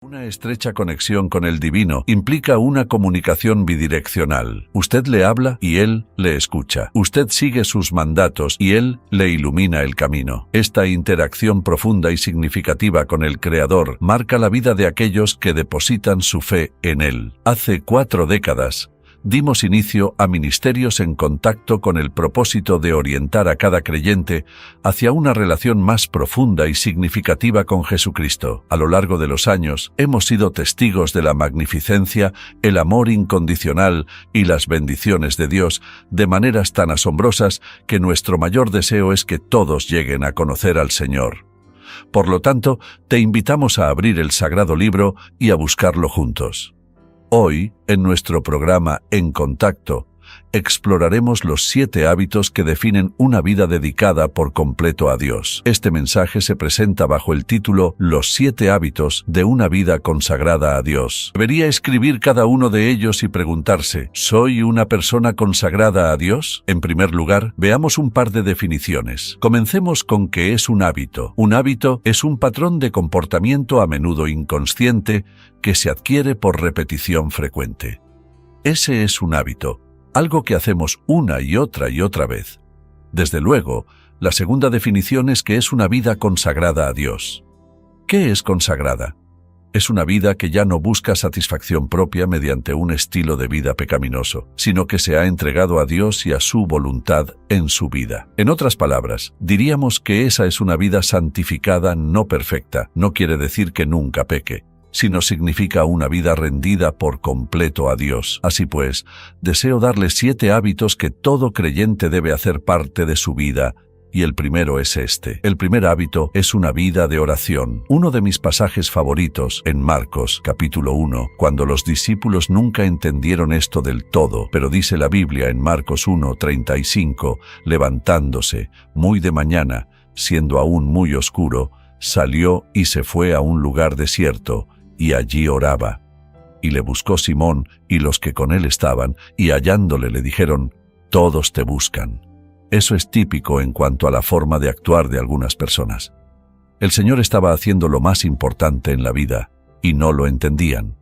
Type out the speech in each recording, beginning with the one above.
Una estrecha conexión con el divino implica una comunicación bidireccional. Usted le habla y él le escucha. Usted sigue sus mandatos y él le ilumina el camino. Esta interacción profunda y significativa con el Creador marca la vida de aquellos que depositan su fe en él. Hace 4 décadas, dimos inicio a ministerios en contacto con el propósito de orientar a cada creyente hacia una relación más profunda y significativa con Jesucristo. A lo largo de los años, hemos sido testigos de la magnificencia, el amor incondicional y las bendiciones de Dios de maneras tan asombrosas que nuestro mayor deseo es que todos lleguen a conocer al Señor. Por lo tanto, te invitamos a abrir el Sagrado Libro y a buscarlo juntos. Hoy, en nuestro programa En Contacto, exploraremos los 7 hábitos que definen una vida dedicada por completo a Dios. Este mensaje se presenta bajo el título Los 7 hábitos de una vida consagrada a Dios. Debería escribir cada uno de ellos y preguntarse, ¿soy una persona consagrada a Dios? En primer lugar, veamos un par de definiciones. Comencemos con qué es un hábito. Un hábito es un patrón de comportamiento a menudo inconsciente que se adquiere por repetición frecuente. Ese es un hábito. Algo que hacemos una y otra vez. Desde luego, la segunda definición es que es una vida consagrada a Dios. ¿Qué es consagrada? Es una vida que ya no busca satisfacción propia mediante un estilo de vida pecaminoso, sino que se ha entregado a Dios y a su voluntad en su vida. En otras palabras, diríamos que esa es una vida santificada, no perfecta. No quiere decir que nunca peque, sino significa una vida rendida por completo a Dios. Así pues, deseo darle 7 hábitos que todo creyente debe hacer parte de su vida, y el primero es este. El primer hábito es una vida de oración. Uno de mis pasajes favoritos, en Marcos, capítulo 1, cuando los discípulos nunca entendieron esto del todo, pero dice la Biblia en Marcos 1:35, levantándose, muy de mañana, siendo aún muy oscuro, salió y se fue a un lugar desierto, y allí oraba. Y le buscó Simón y los que con él estaban, y hallándole le dijeron, «Todos te buscan». Eso es típico en cuanto a la forma de actuar de algunas personas. El Señor estaba haciendo lo más importante en la vida, y no lo entendían.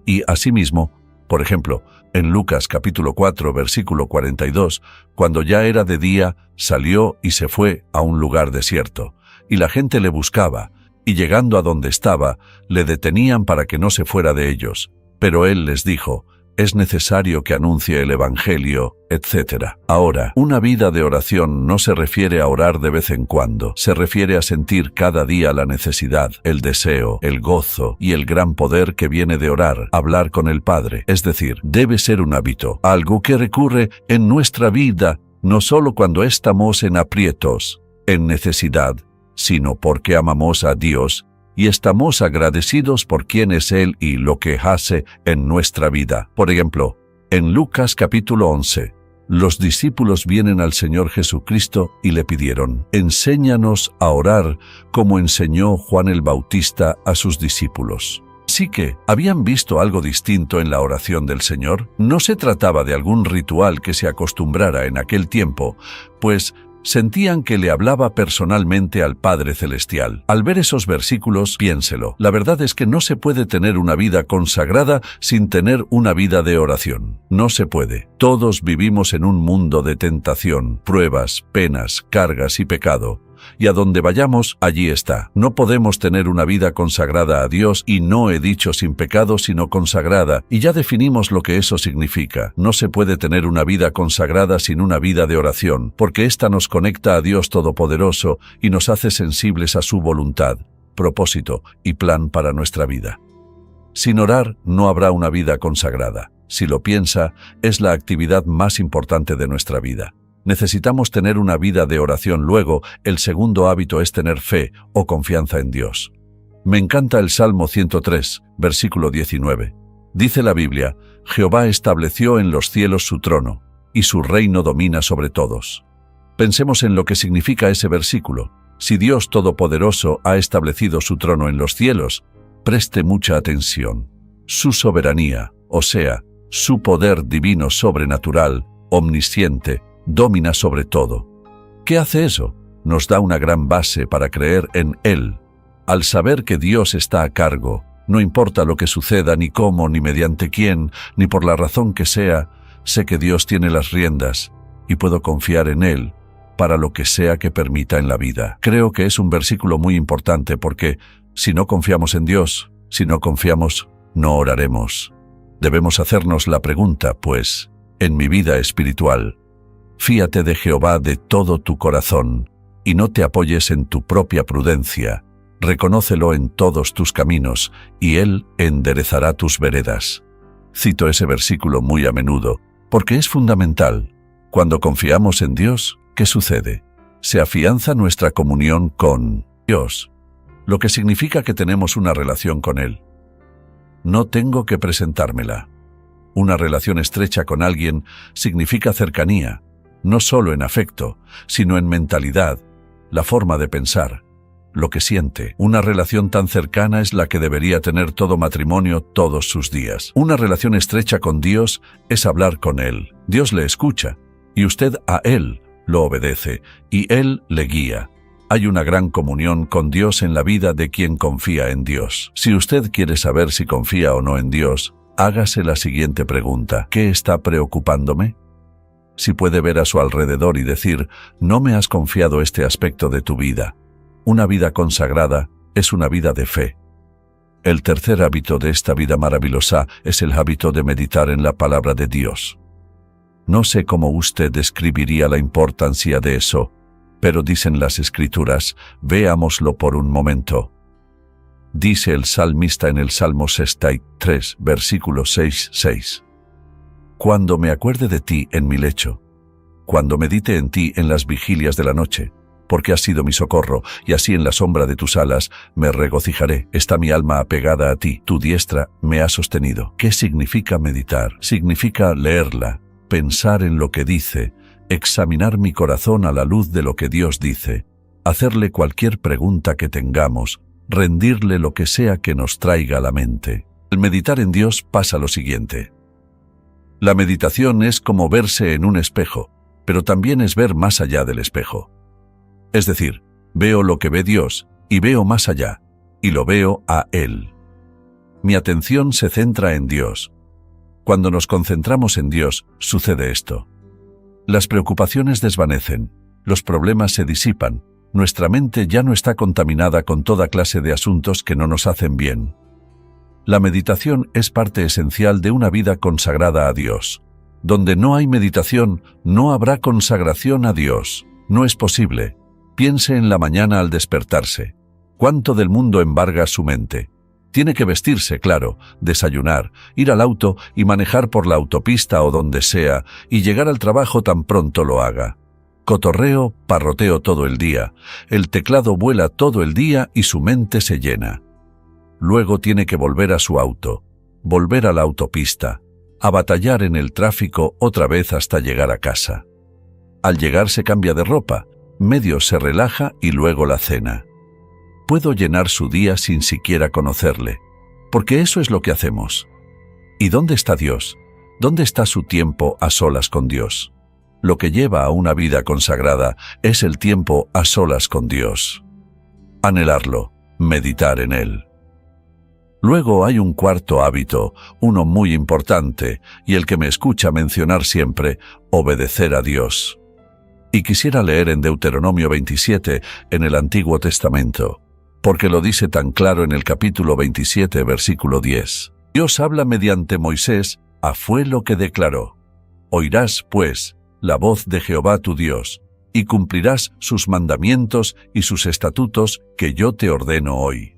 Y asimismo, por ejemplo, en Lucas capítulo 4, versículo 42, cuando ya era de día, salió y se fue a un lugar desierto, y la gente le buscaba, y llegando a donde estaba, le detenían para que no se fuera de ellos. Pero él les dijo, es necesario que anuncie el Evangelio, etc. Ahora, una vida de oración no se refiere a orar de vez en cuando, se refiere a sentir cada día la necesidad, el deseo, el gozo y el gran poder que viene de orar, hablar con el Padre. Es decir, debe ser un hábito, algo que recurre en nuestra vida, no solo cuando estamos en aprietos, en necesidad, sino porque amamos a Dios y estamos agradecidos por quién es Él y lo que hace en nuestra vida. Por ejemplo, en Lucas capítulo 11, los discípulos vienen al Señor Jesucristo y le pidieron, «Enséñanos a orar como enseñó Juan el Bautista a sus discípulos». Así que, ¿habían visto algo distinto en la oración del Señor? No se trataba de algún ritual que se acostumbrara en aquel tiempo, pues sentían que le hablaba personalmente al Padre Celestial. Al ver esos versículos, piénselo. La verdad es que no se puede tener una vida consagrada sin tener una vida de oración. No se puede. Todos vivimos en un mundo de tentación, pruebas, penas, cargas y pecado. Y a donde vayamos, allí está. No podemos tener una vida consagrada a Dios, y no he dicho sin pecado, sino consagrada, y ya definimos lo que eso significa. No se puede tener una vida consagrada sin una vida de oración, porque ésta nos conecta a Dios Todopoderoso y nos hace sensibles a su voluntad, propósito y plan para nuestra vida. Sin orar, no habrá una vida consagrada. Si lo piensa, es la actividad más importante de nuestra vida. Necesitamos tener una vida de oración. Luego, el segundo hábito es tener fe o confianza en Dios. Me encanta el Salmo 103, versículo 19. Dice la Biblia, «Jehová estableció en los cielos su trono, y su reino domina sobre todos». Pensemos en lo que significa ese versículo. Si Dios Todopoderoso ha establecido su trono en los cielos, preste mucha atención. Su soberanía, o sea, su poder divino sobrenatural, omnisciente, domina sobre todo. ¿Qué hace eso? Nos da una gran base para creer en Él. Al saber que Dios está a cargo, No importa lo que suceda, ni cómo, ni mediante quién, ni por la razón que sea, sé que Dios tiene las riendas y puedo confiar en Él para lo que sea que permita en la vida. Creo que es un versículo muy importante porque si no confiamos en Dios, si no confiamos, no oraremos. Debemos hacernos la pregunta, pues, en mi vida espiritual, fíate de Jehová de todo tu corazón y no te apoyes en tu propia prudencia. Reconócelo en todos tus caminos, y Él enderezará tus veredas. Cito ese versículo muy a menudo, porque es fundamental. Cuando confiamos en Dios, ¿qué sucede? Se afianza nuestra comunión con Dios, lo que significa que tenemos una relación con Él. No tengo que presentármela. Una relación estrecha con alguien significa cercanía, no solo en afecto, sino en mentalidad, la forma de pensar, lo que siente. Una relación tan cercana es la que debería tener todo matrimonio todos sus días. Una relación estrecha con Dios es hablar con Él. Dios le escucha, y usted a Él lo obedece, y Él le guía. Hay una gran comunión con Dios en la vida de quien confía en Dios. Si usted quiere saber si confía o no en Dios, hágase la siguiente pregunta: ¿qué está preocupándome? Si puede ver a su alrededor y decir, no me has confiado este aspecto de tu vida. Una vida consagrada es una vida de fe. El tercer hábito de esta vida maravillosa es el hábito de meditar en la palabra de Dios. No sé cómo usted describiría la importancia de eso, pero dicen las Escrituras, veámoslo por un momento. Dice el salmista en el Salmo 63, versículo 6. Cuando me acuerde de ti en mi lecho, cuando medite en ti en las vigilias de la noche, porque has sido mi socorro, y así en la sombra de tus alas me regocijaré. Está mi alma apegada a ti, tu diestra me ha sostenido. ¿Qué significa meditar? Significa leerla, pensar en lo que dice, examinar mi corazón a la luz de lo que Dios dice, hacerle cualquier pregunta que tengamos, rendirle lo que sea que nos traiga a la mente. Al meditar en Dios pasa lo siguiente. La meditación es como verse en un espejo, pero también es ver más allá del espejo. Es decir, veo lo que ve Dios y veo más allá, y lo veo a Él. Mi atención se centra en Dios. Cuando nos concentramos en Dios, sucede esto. Las preocupaciones desvanecen, los problemas se disipan, nuestra mente ya no está contaminada con toda clase de asuntos que no nos hacen bien. La meditación es parte esencial de una vida consagrada a Dios. Donde no hay meditación, no habrá consagración a Dios. No es posible. Piense en la mañana al despertarse. ¿Cuánto del mundo embarga su mente? Tiene que vestirse, claro, desayunar, ir al auto y manejar por la autopista o donde sea, y llegar al trabajo tan pronto lo haga. Cotorreo, parroteo todo el día. El teclado vuela todo el día y su mente se llena. Luego tiene que volver a su auto, volver a la autopista, a batallar en el tráfico otra vez hasta llegar a casa. Al llegar se cambia de ropa, medio se relaja y luego la cena. Puedo llenar su día sin siquiera conocerle, porque eso es lo que hacemos. ¿Y dónde está Dios? ¿Dónde está su tiempo a solas con Dios? Lo que lleva a una vida consagrada es el tiempo a solas con Dios. Anhelarlo, meditar en Él. Luego hay un cuarto hábito, uno muy importante, y el que me escucha mencionar siempre, obedecer a Dios. Y quisiera leer en Deuteronomio 27, en el Antiguo Testamento, porque lo dice tan claro en el capítulo 27, versículo 10. Dios habla mediante Moisés, fue lo que declaró. Oirás, pues, la voz de Jehová tu Dios, y cumplirás sus mandamientos y sus estatutos que yo te ordeno hoy.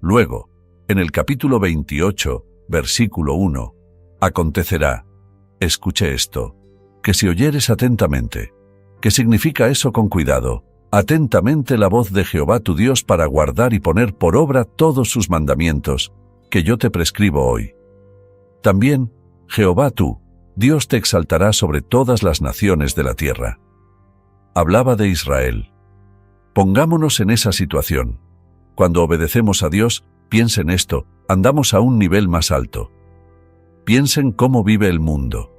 Luego, en el capítulo 28, versículo 1, acontecerá, escuche esto, que si oyeres atentamente. ¿Qué significa eso con cuidado? Atentamente la voz de Jehová tu Dios para guardar y poner por obra todos sus mandamientos, que yo te prescribo hoy. También, Jehová tú, Dios te exaltará sobre todas las naciones de la tierra. Hablaba de Israel. Pongámonos en esa situación. Cuando obedecemos a Dios, piensen esto, andamos a un nivel más alto. Piensen cómo vive el mundo.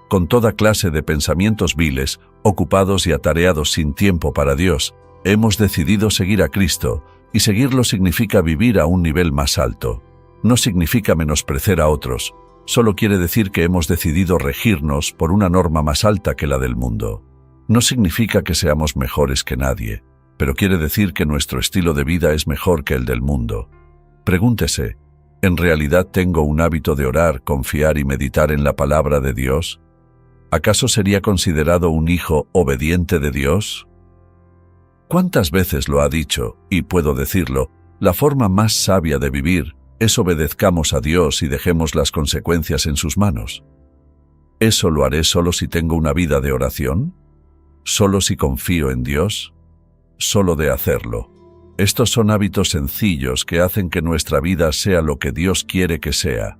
Con toda clase de pensamientos viles, ocupados y atareados sin tiempo para Dios, hemos decidido seguir a Cristo, y seguirlo significa vivir a un nivel más alto. No significa menospreciar a otros, solo quiere decir que hemos decidido regirnos por una norma más alta que la del mundo. No significa que seamos mejores que nadie, pero quiere decir que nuestro estilo de vida es mejor que el del mundo. Pregúntese, ¿en realidad tengo un hábito de orar, confiar y meditar en la palabra de Dios? ¿Acaso sería considerado un hijo obediente de Dios? ¿Cuántas veces lo ha dicho, y puedo decirlo, la forma más sabia de vivir es obedezcamos a Dios y dejemos las consecuencias en sus manos? ¿Eso lo haré solo si tengo una vida de oración? ¿Solo si confío en Dios? Solo de hacerlo. Estos son hábitos sencillos que hacen que nuestra vida sea lo que Dios quiere que sea.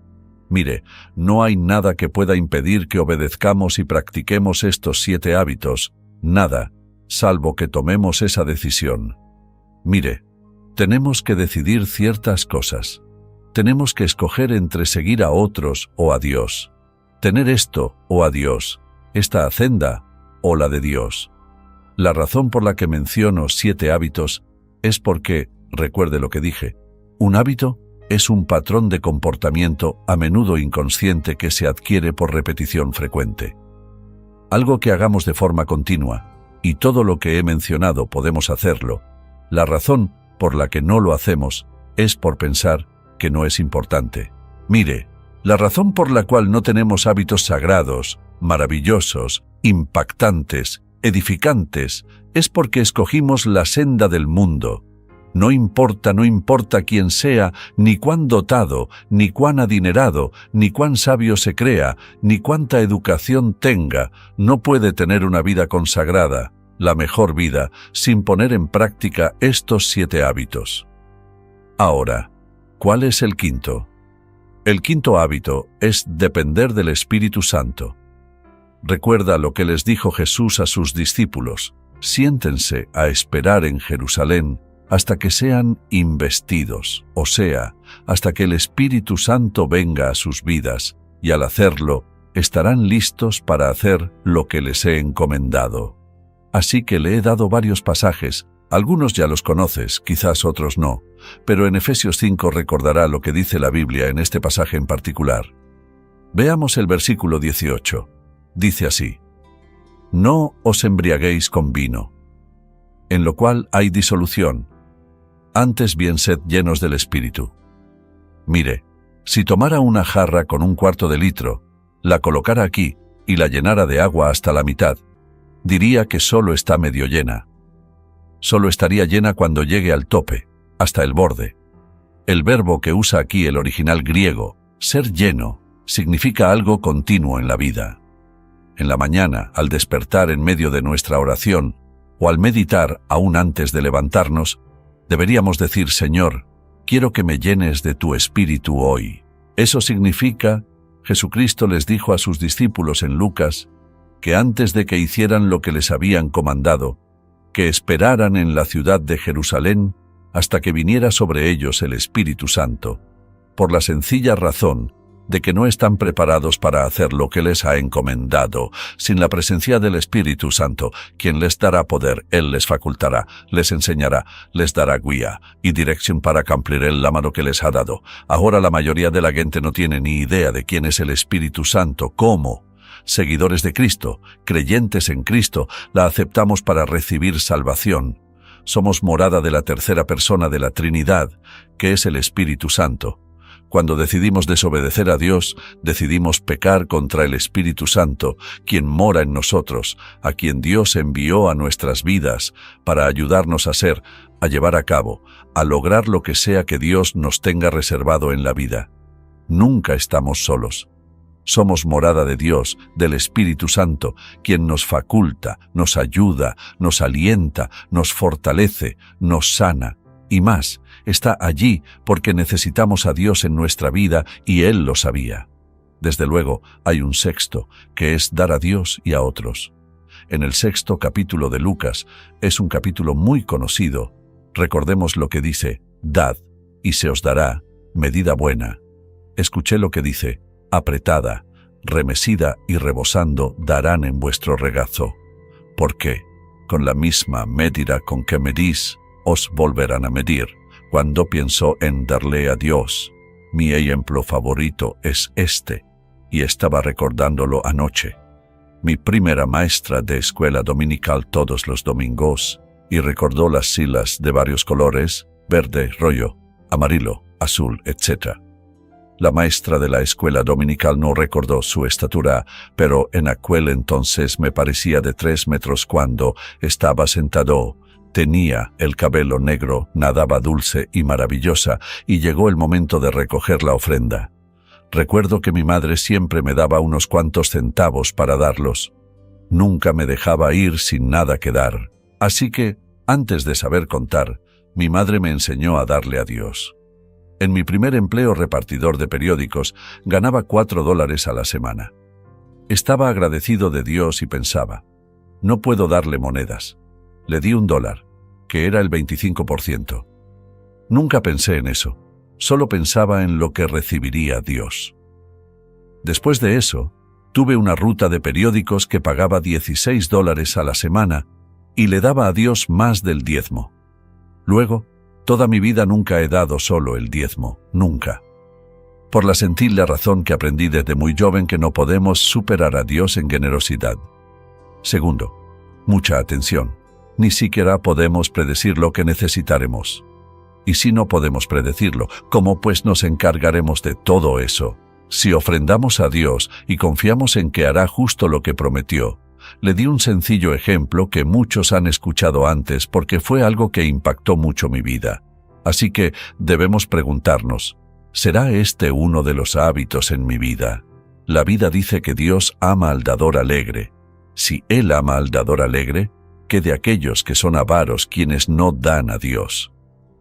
Mire, no hay nada que pueda impedir que obedezcamos y practiquemos estos 7 hábitos, nada, salvo que tomemos esa decisión. Mire, tenemos que decidir ciertas cosas. Tenemos que escoger entre seguir a otros o a Dios. Tener esto o a Dios, esta hacenda o la de Dios. La razón por la que menciono 7 hábitos es porque, recuerde lo que dije, un hábito es un patrón de comportamiento a menudo inconsciente que se adquiere por repetición frecuente. Algo que hagamos de forma continua, y todo lo que he mencionado podemos hacerlo. La razón por la que no lo hacemos es por pensar que no es importante. Mire, la razón por la cual no tenemos hábitos sagrados, maravillosos, impactantes, edificantes, es porque escogimos la senda del mundo. No importa quién sea, ni cuán dotado, ni cuán adinerado, ni cuán sabio se crea, ni cuánta educación tenga, no puede tener una vida consagrada, la mejor vida, sin poner en práctica estos 7 hábitos. Ahora, ¿cuál es el quinto? El quinto hábito es depender del Espíritu Santo. Recuerda lo que les dijo Jesús a sus discípulos: siéntense a esperar en Jerusalén hasta que sean investidos, o sea, hasta que el Espíritu Santo venga a sus vidas, y al hacerlo, estarán listos para hacer lo que les he encomendado. Así que le he dado varios pasajes, algunos ya los conoces, quizás otros no, pero en Efesios 5 recordará lo que dice la Biblia en este pasaje en particular. Veamos el versículo 18. Dice así: no os embriaguéis con vino, en lo cual hay disolución, antes bien sed llenos del Espíritu. Mire, si tomara una jarra con 1/4 de litro, la colocara aquí y la llenara de agua hasta la mitad, diría que solo está medio llena. Solo estaría llena cuando llegue al tope, hasta el borde. El verbo que usa aquí el original griego, ser lleno, significa algo continuo en la vida. En la mañana, al despertar en medio de nuestra oración, o al meditar aún antes de levantarnos, deberíamos decir: Señor, quiero que me llenes de tu Espíritu hoy. Eso significa, Jesucristo les dijo a sus discípulos en Lucas, que antes de que hicieran lo que les habían comandado, que esperaran en la ciudad de Jerusalén hasta que viniera sobre ellos el Espíritu Santo, por la sencilla razón de que no están preparados para hacer lo que les ha encomendado. Sin la presencia del Espíritu Santo, quien les dará poder, Él les facultará, les enseñará, les dará guía y dirección para cumplir la mano que les ha dado. Ahora la mayoría de la gente no tiene ni idea de quién es el Espíritu Santo. ¿Cómo? Seguidores de Cristo, creyentes en Cristo, la aceptamos para recibir salvación. Somos morada de la tercera persona de la Trinidad, que es el Espíritu Santo. Cuando decidimos desobedecer a Dios, decidimos pecar contra el Espíritu Santo, quien mora en nosotros, a quien Dios envió a nuestras vidas para ayudarnos a llevar a cabo, a lograr lo que sea que Dios nos tenga reservado en la vida. Nunca estamos solos. Somos morada de Dios, del Espíritu Santo, quien nos faculta, nos ayuda, nos alienta, nos fortalece, nos sana. Y más, está allí porque necesitamos a Dios en nuestra vida y Él lo sabía. Desde luego, hay un sexto, que es dar a Dios y a otros. En el 6º capítulo de Lucas, es un capítulo muy conocido. Recordemos lo que dice: dad, y se os dará, medida buena. Escuché lo que dice: apretada, remesida y rebosando darán en vuestro regazo. Porque, con la misma medida con que medís, os volverán a medir. Cuando pienso en darle a Dios, mi ejemplo favorito es este, y estaba recordándolo anoche. Mi primera maestra de escuela dominical todos los domingos, y recordó las siglas de varios colores, verde, rojo, amarillo, azul, etc. La maestra de la escuela dominical no recordó su estatura, pero en aquel entonces me parecía de 3 metros cuando estaba sentado. Tenía el cabello negro, nadaba dulce y maravillosa, y llegó el momento de recoger la ofrenda. Recuerdo que mi madre siempre me daba unos cuantos centavos para darlos. Nunca me dejaba ir sin nada que dar. Así que, antes de saber contar, mi madre me enseñó a darle a Dios. En mi primer empleo repartidor de periódicos, ganaba $4 a la semana. Estaba agradecido de Dios y pensaba, no puedo darle monedas. Le di $1, que era el 25%. Nunca pensé en eso, solo pensaba en lo que recibiría Dios. Después de eso, tuve una ruta de periódicos que pagaba $16 a la semana y le daba a Dios más del diezmo. Luego, toda mi vida nunca he dado solo el diezmo, nunca. Por la sencilla razón que aprendí desde muy joven que no podemos superar a Dios en generosidad. Segundo, mucha atención. Ni siquiera podemos predecir lo que necesitaremos. Y si no podemos predecirlo, ¿cómo pues nos encargaremos de todo eso? Si ofrendamos a Dios y confiamos en que hará justo lo que prometió. Le di un sencillo ejemplo que muchos han escuchado antes porque fue algo que impactó mucho mi vida. Así que debemos preguntarnos, ¿será este uno de los hábitos en mi vida? La vida dice que Dios ama al dador alegre. Si Él ama al dador alegre, ¿qué de aquellos que son avaros quienes no dan a Dios?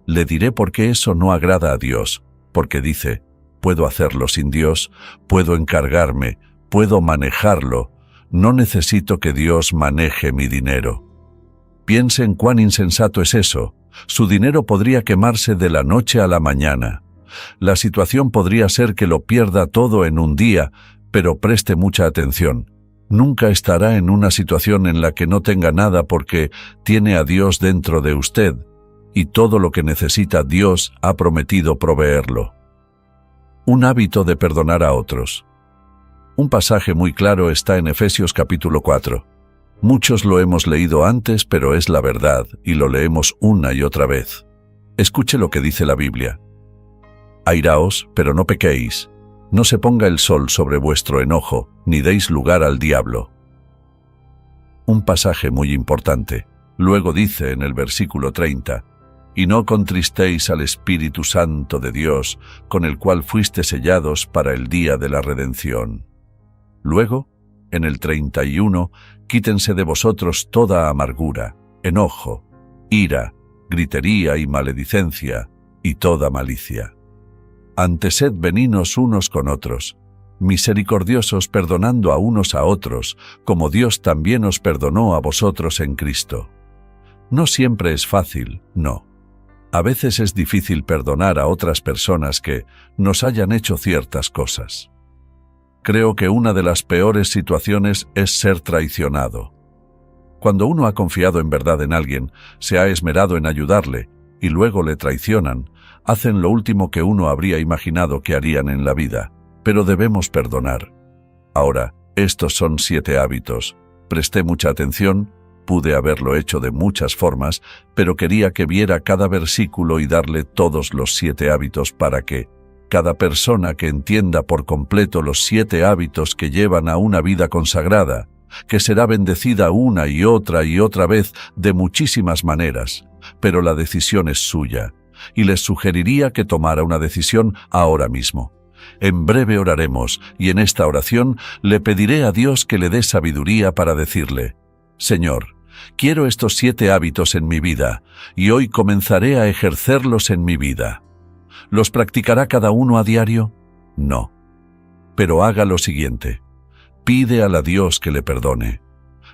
Le diré por qué eso no agrada a Dios, porque dice, puedo hacerlo sin Dios, puedo encargarme, puedo manejarlo, no necesito que Dios maneje mi dinero. Piensen cuán insensato es eso. Su dinero podría quemarse de la noche a la mañana. La situación podría ser que lo pierda todo en un día, pero preste mucha atención. Nunca estará en una situación en la que no tenga nada porque tiene a Dios dentro de usted, y todo lo que necesita Dios ha prometido proveerlo. Un hábito de perdonar a otros. Un pasaje muy claro está en Efesios capítulo 4. Muchos lo hemos leído antes, pero es la verdad, y lo leemos una y otra vez. Escuche lo que dice la Biblia. Airaos, pero no pequéis. No se ponga el sol sobre vuestro enojo, ni deis lugar al diablo. Un pasaje muy importante. Luego dice en el versículo 30, y no contristéis al Espíritu Santo de Dios, con el cual fuiste sellados para el día de la redención. Luego, en el 31, quítense de vosotros toda amargura, enojo, ira, gritería y maledicencia, y toda malicia. Antes sed benignos unos con otros, misericordiosos perdonando a unos a otros, como Dios también os perdonó a vosotros en Cristo. No siempre es fácil, no. A veces es difícil perdonar a otras personas que nos hayan hecho ciertas cosas. Creo que una de las peores situaciones es ser traicionado. Cuando uno ha confiado en verdad en alguien, se ha esmerado en ayudarle, y luego le traicionan, hacen lo último que uno habría imaginado que harían en la vida, pero debemos perdonar. Ahora, estos son 7 hábitos. Presté mucha atención, pude haberlo hecho de muchas formas, pero quería que viera cada versículo y darle todos los 7 hábitos para que cada persona que entienda por completo los 7 hábitos que llevan a una vida consagrada, que será bendecida una y otra vez de muchísimas maneras, pero la decisión es suya, y les sugeriría que tomara una decisión ahora mismo. En breve oraremos, y en esta oración le pediré a Dios que le dé sabiduría para decirle, Señor, quiero estos 7 hábitos en mi vida, y hoy comenzaré a ejercerlos en mi vida. ¿Los practicará cada uno a diario? No. Pero haga lo siguiente. Pide a la Dios que le perdone.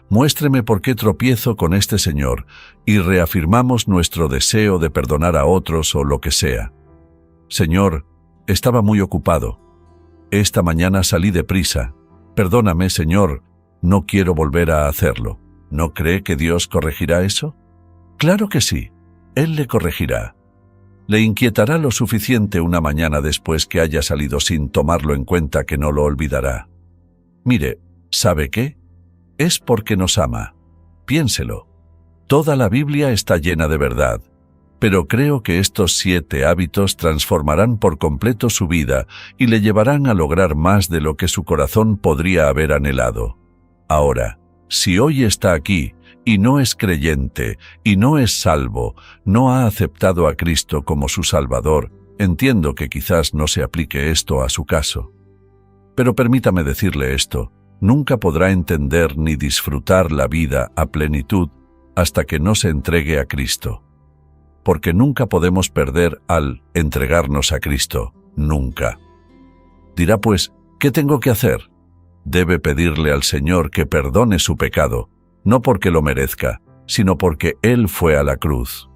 Muéstreme por qué tropiezo con este señor y reafirmamos nuestro deseo de perdonar a otros o lo que sea. Señor, estaba muy ocupado. Esta mañana salí deprisa. Perdóname, Señor, no quiero volver a hacerlo. ¿No cree que Dios corregirá eso? Claro que sí, Él le corregirá. Le inquietará lo suficiente una mañana después que haya salido sin tomarlo en cuenta que no lo olvidará. Mire, ¿sabe qué? Es porque nos ama. Piénselo. Toda la Biblia está llena de verdad, pero creo que estos 7 hábitos transformarán por completo su vida y le llevarán a lograr más de lo que su corazón podría haber anhelado. Ahora, si hoy está aquí y no es creyente y no es salvo, no ha aceptado a Cristo como su Salvador, entiendo que quizás no se aplique esto a su caso. Pero permítame decirle esto, nunca podrá entender ni disfrutar la vida a plenitud hasta que no se entregue a Cristo. Porque nunca podemos perder al entregarnos a Cristo, nunca. Dirá pues, ¿qué tengo que hacer? Debe pedirle al Señor que perdone su pecado, no porque lo merezca, sino porque Él fue a la cruz.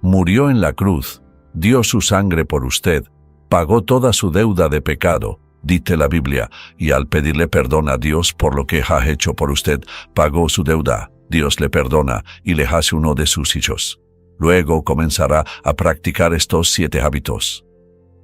Murió en la cruz, dio su sangre por usted, pagó toda su deuda de pecado, dice la Biblia, y al pedirle perdón a Dios por lo que ha hecho por usted, pagó su deuda, Dios le perdona y le hace uno de sus hijos. Luego comenzará a practicar estos 7 hábitos.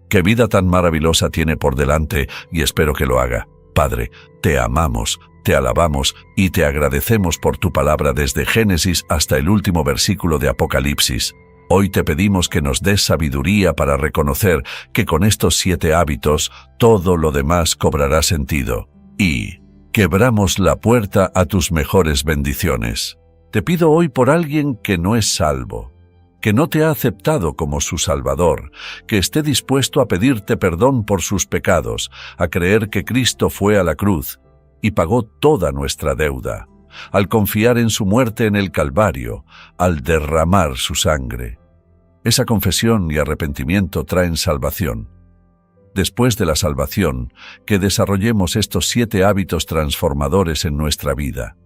¡Qué vida tan maravillosa tiene por delante! Y espero que lo haga. Padre, te amamos, te alabamos y te agradecemos por tu palabra desde Génesis hasta el último versículo de Apocalipsis. Hoy te pedimos que nos des sabiduría para reconocer que con estos 7 hábitos todo lo demás cobrará sentido. Y quebramos la puerta a tus mejores bendiciones. Te pido hoy por alguien que no es salvo, que no te ha aceptado como su Salvador, que esté dispuesto a pedirte perdón por sus pecados, a creer que Cristo fue a la cruz y pagó toda nuestra deuda, al confiar en su muerte en el Calvario, al derramar su sangre. Esa confesión y arrepentimiento traen salvación. Después de la salvación, que desarrollemos estos 7 hábitos transformadores en nuestra vida.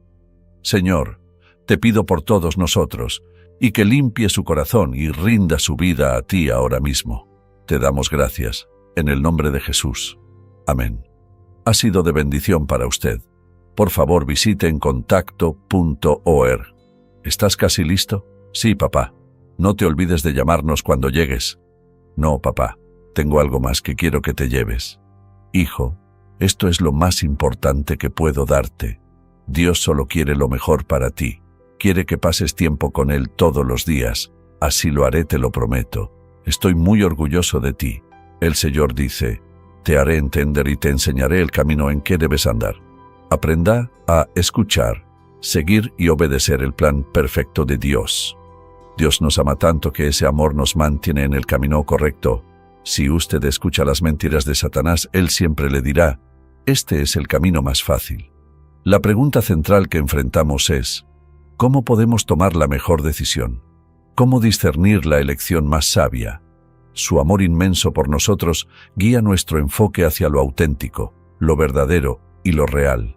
Señor, te pido por todos nosotros, y que limpie su corazón y rinda su vida a ti ahora mismo. Te damos gracias, en el nombre de Jesús. Amén. Ha sido de bendición para usted. Por favor, visite encontacto.org. ¿Estás casi listo? Sí, papá. No te olvides de llamarnos cuando llegues. No, papá. Tengo algo más que quiero que te lleves. Hijo, esto es lo más importante que puedo darte. Dios solo quiere lo mejor para ti. Quiere que pases tiempo con Él todos los días. Así lo haré, te lo prometo. Estoy muy orgulloso de ti. El Señor dice, te haré entender y te enseñaré el camino en que debes andar. Aprenda a escuchar, seguir y obedecer el plan perfecto de Dios. Dios nos ama tanto que ese amor nos mantiene en el camino correcto. Si usted escucha las mentiras de Satanás, él siempre le dirá, este es el camino más fácil. La pregunta central que enfrentamos es, ¿cómo podemos tomar la mejor decisión? ¿Cómo discernir la elección más sabia? Su amor inmenso por nosotros guía nuestro enfoque hacia lo auténtico, lo verdadero y lo real.